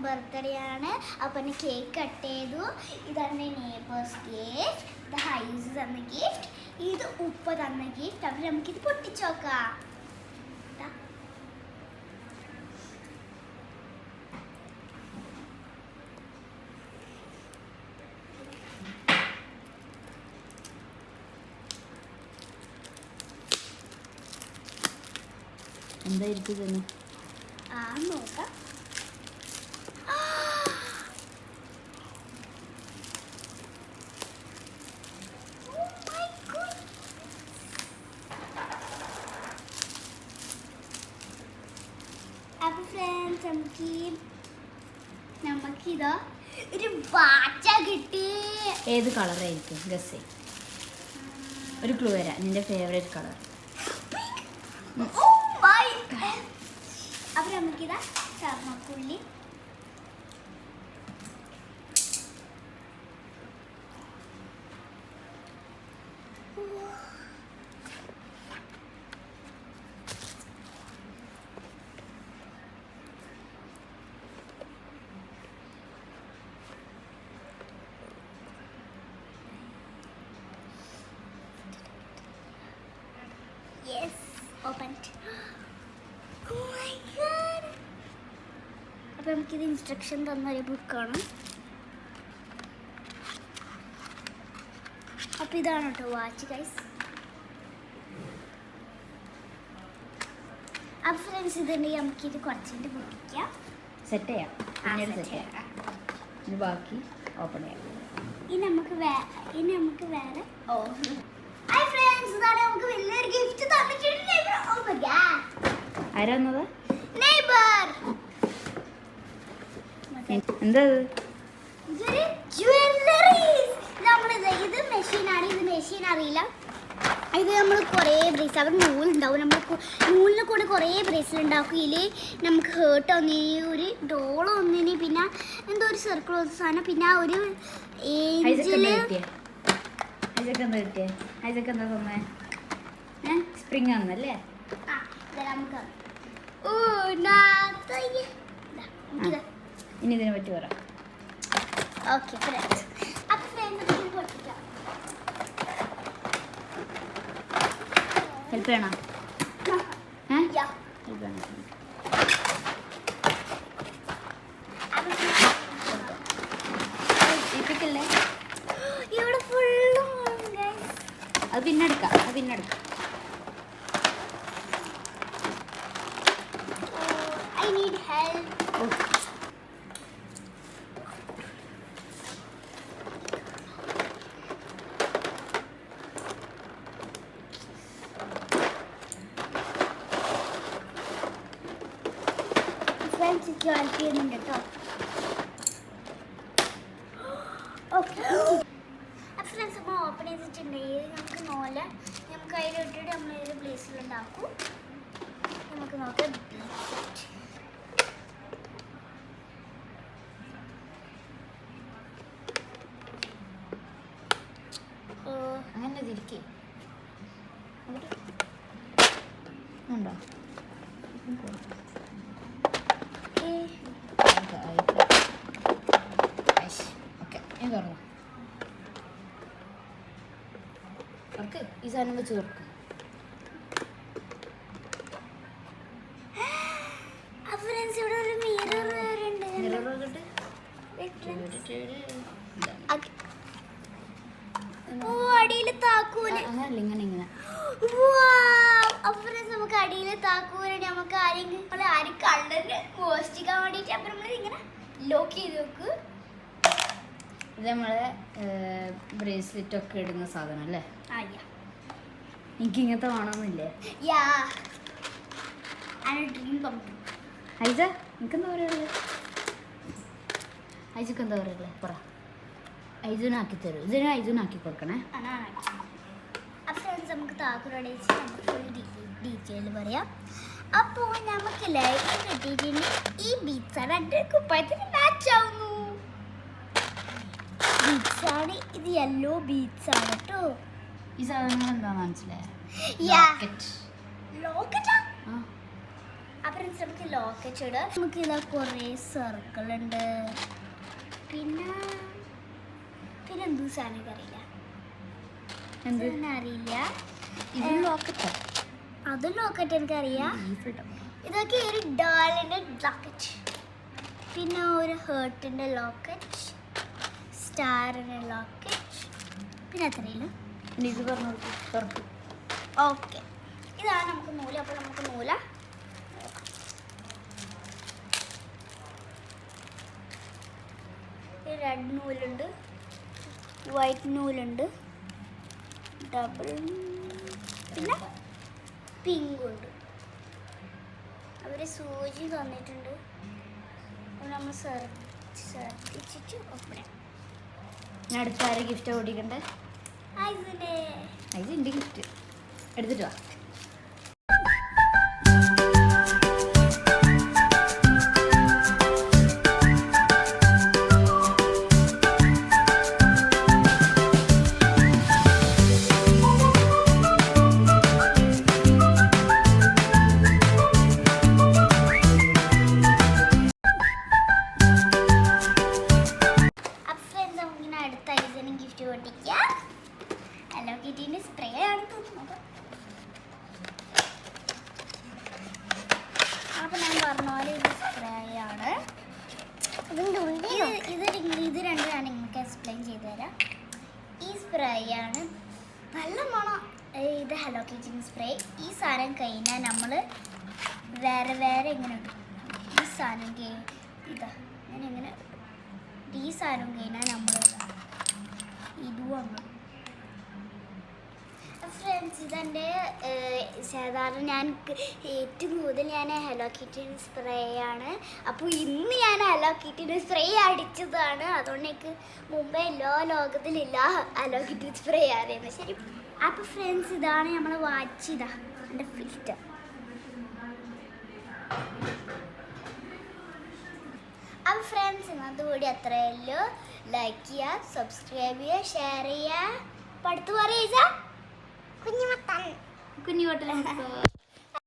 Birthday ആണ്. അപ്പം cake cut ചെയ്തു. ഇതാണ് നെയ്ബേഴ്സ് ഗിഫ്റ്റ്, ഇത് ഹൈസ് തന്ന ഗിഫ്റ്റ്, ഇത് ഉപ്പ തന്ന ഗിഫ്റ്റ്. അപ്പം നമുക്കിത് പൊട്ടിച്ചോക്കാം. എന്തായിരിക്കും നോക്കാം. അപ്പോൾ ഫ്രണ്ട്സ് നമുക്കിതാ ഒരു വാച്ച കിട്ടി. ഏത് കളറായിരിക്കും ഗസ്? ഒരു ക്ലൂ തരാം, നിന്റെ ഫേവറേറ്റ് കളർ. അപ്പോൾ നമുക്കിതാ ചർമ്മപ്പുള്ളി, yes, opened. Oh my god. അപ്പോൾ നമുക്കിത് ഇൻസ്ട്രക്ഷൻ തന്നൊരു ബുക്കാണ്. അപ്പോൾ ഇതാണ് കേട്ടോ വാച്ച് ഗൈസ്. അപ്പോൾ ഫ്രണ്ട്സ് ഇതുണ്ടെങ്കിൽ നമുക്കിത് കുറച്ചിട്ട് പൊട്ടിക്കാം, സെറ്റ് ചെയ്യാം, പിന്നീട് സെറ്റ് ചെയ്യാം. ഇനി ബാക്കി ഓപ്പൺ ചെയ്യാം. ഇനി നമുക്ക് വേറെ ഹായ് ഫ്രണ്ട്സ്, ഇതാണ് നമുക്ക് വലിയൊരു ഗിഫ്റ്റ് തന്നിട്ടുണ്ട്. ഓ മൈ ഗോഡ്, ആരാ വന്നത്? നെയ്ബർ. എന്താ ഇതൊരു ജ്വല്ലറീസ്. ഇത് മെഷീനാണ്. ഇത് മെഷീൻ അറിയില്ല. ഇത് നമ്മൾ കുറേ ബ്രേസ്, അവർ നൂലുണ്ടാവും, നമ്മൾ നൂലിനെ കൂടെ കുറേ ബ്രേസിൽ ഉണ്ടാക്കും. ഇതിൽ നമുക്ക് ഹേർട്ട് ഒന്നിനി, ഒരു ഡോൾ ഒന്നിനി, പിന്നെ എന്തോ ഒരു സർക്കിൾ ഒരു സാധനം, പിന്നെ ഒരു സ്പ്രിങ് ആണെന്നല്ലേ? ഇനി ഇതിനെ പറ്റി പറ. ഓക്കെ ഫ്രണ്ട്സ്, അപ്പോൾ ഫ്രണ്ട്സ് പൊട്ടിക്കാം. ഹെൽപ്പ് ചെയ്യണോ? ഹെൽപ്പ് ചെയ്യണം. ഇപ്പിക്കല്ലേ? ഇവിടെ ഫുള്ളും അത് പിന്നെ എടുക്കാം, I need help. Friends join ചെയ്യുന്നുണ്ട് കേട്ടോ. ഓക്കെ, അപ്പോൾ ഫ്രണ്ട്സ് നമ്മൾ ഓപ്പൺ ചെയ്തിട്ടുണ്ടെങ്കിൽ നമുക്ക് നോല നമുക്ക് അതിലിട്ടിട്ട് നമ്മൾ ഏത് പ്ലേസിലുണ്ടാക്കും. നമുക്ക് നോക്കാം. അങ്ങനെ തിരിക്കേ ഉണ്ടോ? ഓക്കെ, ഞാൻ തുറന്നു. അവർക്ക് ഈ സാധനം വെച്ച് തുറക്കും. ഇവിടെ ഒരു മിറർ ഉണ്ട്. അടിയിൽ താക്കൂല്. ഇങ്ങനെ അപ്പൊ നമുക്ക് അടിയിൽ താക്കൂല് നമുക്ക് ആരും കണ്ടന്റ് മോഷ്ടിക്കാൻ വേണ്ടിട്ട് അപ്പൊ നമ്മൾ ഇങ്ങനെ ലോക്ക് ചെയ്ത് വെക്ക്. ഇത് നമ്മളെ ബ്രേസ്ലെറ്റ് ഒക്കെ ഇടുന്ന സാധനം അല്ലേ? എനിക്ക് ഇങ്ങനത്തെ വേണമെന്നില്ലേ? ഹൈജ, എനിക്കെന്താ പറയുള്ളത്? ഹൈജക്ക് എന്താ പറയുള്ളത്? പറ. ഐജുനാക്കി തരും. ഇതിന് ഐജുനാക്കി കൊടുക്കണേ. ഫ്രണ്ട്സ് നമുക്ക് താക്കൂരോടെ ഫുൾ ഡീറ്റെയിൽ പറയാം. അപ്പോൾ നമുക്ക് ലൈക്ക് കിട്ടിയിട്ടുണ്ട്. ഈ ബീച്ചാണ് എൻ്റെ കുപ്പായത്തിന് മാച്ച് ആവുന്നു. ബീച്ചാണ് ഇത്, യെല്ലോ ബീച്ചാണ് കേട്ടോ. ഈ സാധനങ്ങൾ എന്താ മനസ്സിലായോ? ലോക്കറ്റാ. അപ്പം നമുക്ക് ലോക്കറ്റ് ഇടാം. നമുക്ക് ഇതാ കുറേ സർക്കിൾ ഉണ്ട്. പിന്നെ എന്ത് സാധനം അറിയില്ല, അറിയില്ല. അതും ലോക്കറ്റ് എനിക്കറിയാം. ഇതൊക്കെ ഒരു ഡോളിൻ്റെ ലോക്കറ്റ്, പിന്നെ ഒരു ഹേർട്ടിൻ്റെ ലോക്കറ്റ്, സ്റ്റാറിൻ്റെ ലോക്കറ്റ്, പിന്നെ അത്രയില്ല. ഇത് പറഞ്ഞു. ഓക്കെ, ഇതാണ് നമുക്ക് നൂല്. അപ്പോൾ നമുക്ക് നൂല റെഡ് നൂലുണ്ട്, വൈറ്റ് നൂലുണ്ട്, ഡബിൾ, പിന്നെ പിങ്കുണ്ട്. അവർ സൂചി തന്നിട്ടുണ്ട്. അപ്പോൾ നമ്മൾ ശ്രദ്ധിച്ചിട്ട് ഒപ്പിടാം. അടുത്ത ആരെ ഗിഫ്റ്റ് ഓടിക്കണ്ടേ? അതിൻ്റെ ഗിഫ്റ്റ് എടുത്തിട്ട് വാ. ഗിഫ്റ്റ് പൊട്ടിക്കാം. ഹലോ കിറ്റിന്റെ സ്പ്രേ ആണ് തോന്നുന്നത്. അപ്പൊ ഞാൻ പറഞ്ഞ പോലെ ഇത് സ്പ്രേ ആണ്. ഇത് രണ്ടും ഞാൻ നിങ്ങൾക്ക് എക്സ്പ്ലെയിൻ ചെയ്തു തരാം. ഈ സ്പ്രേ ആണ് നല്ല മണം. ഇത് ഹലോ കിറ്റിൻ സ്പ്രേ. ഈ സാധനം കഴിഞ്ഞാൽ നമ്മൾ വേറെ ഇങ്ങനെ ഈ സാധനം ഇതാ ഇങ്ങനെ ഈ സാധനം കഴിഞ്ഞാൽ നമ്മൾ ഇതുമാണ്. ഫ്രണ്ട്സ്, ഇതെൻ്റെ സാധാരണ ഞാൻ ഏറ്റവും കൂടുതൽ ഞാൻ ഹലോ കിറ്റിൻ്റെ സ്പ്രേ ആണ്. അപ്പോൾ ഇന്ന് ഞാൻ ഹലോ കിറ്റിൻ്റെ സ്പ്രേ അടിച്ചതാണ്. അതുകൊണ്ട് എനിക്ക് മുമ്പേ എല്ലാ ലോകത്തിലില്ല ഹലോ കിറ്റി സ്പ്രേ അറിയുന്നത്. ശരി, അപ്പോൾ ഫ്രണ്ട്സ്, ഇതാണ് നമ്മൾ വാച്ച്. ഇതാ എൻ്റെ ഫിൽറ്റർ. അപ്പോൾ ഫ്രണ്ട്സ്, ഇന്നത്തെ വീഡിയോ അത്രയേ ഉള്ളൂ. ലൈക്ക് ചെയ്യുക, സബ്സ്ക്രൈബ് ചെയ്യുക, ഷെയർ ചെയ്യുക. പഠിത്തു പറയുക കുഞ്ഞുമത്തൻ.